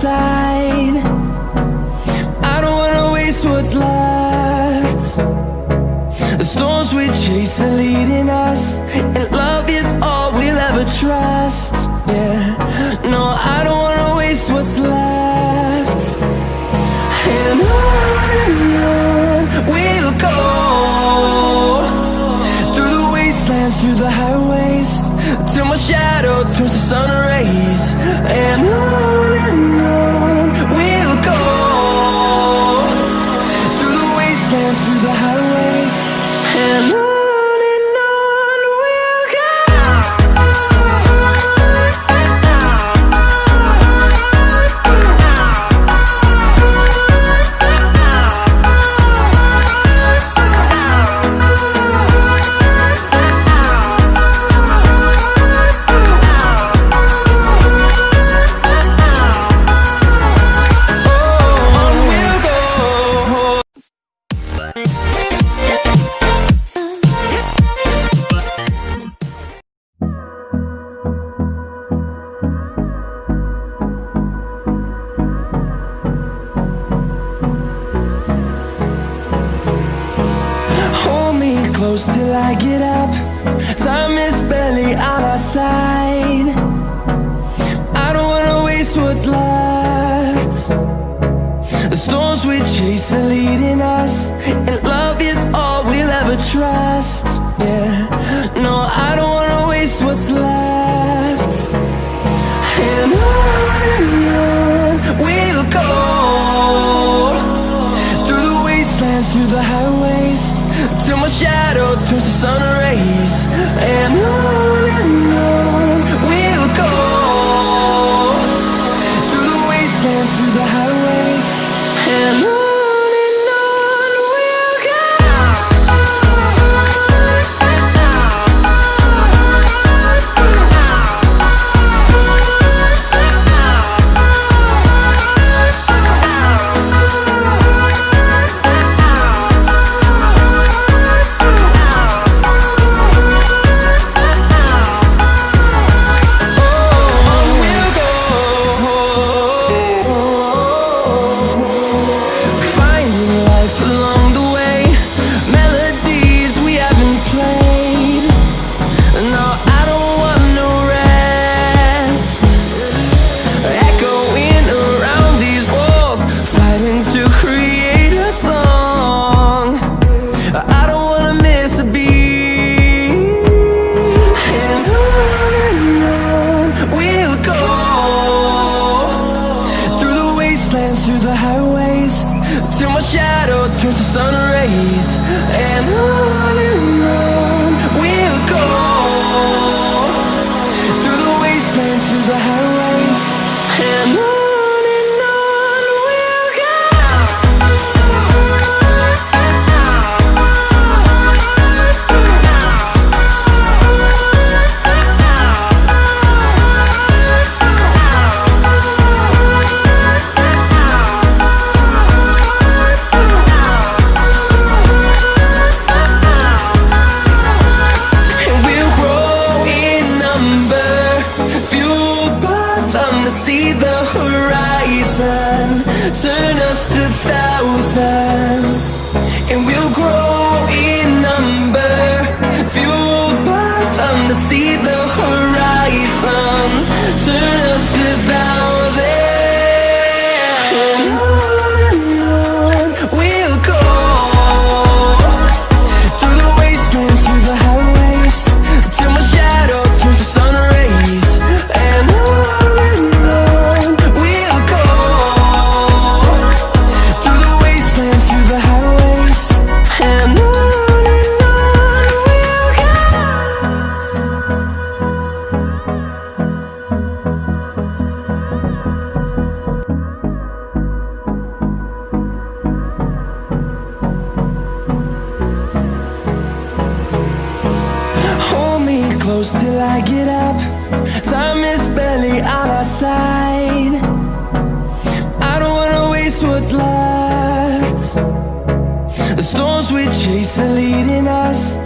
side. I don't wanna waste what's left. The storms we chase are leading us, and love is all we'll ever trust. Yeah, no, I don't wanna waste what's left. And on we'll go, through the wastelands, through the highways, till my shadow turns to sun rays. And on we'll go, through the wastelands, through the highways, and on we'll go. Close till I get up, time is barely on our side. I don't wanna waste what's left. The storms we chase are leading us, and love is all we'll ever trust. Yeah, no, I don't wanna waste what's left. And on we'll go, through the wastelands, through the highways, till my shadow turns to sun rays. And on we'll go, through the wastelands, through the highways, and on we'll go. Through the highways, till my shadow turns to sun rays. And on we'll go, through the wastelands, through the highways, and on we'll go. See the horizon turn us to thousands, and we'll grow in number, fueled by them to see the horizon turn us to thousands. And on we'll go, through the wastelands, through the highways, till my shadow turns to sun rays. And close till I get up, time is barely on our side. I don't wanna waste what's left. The storms we chase are leading us,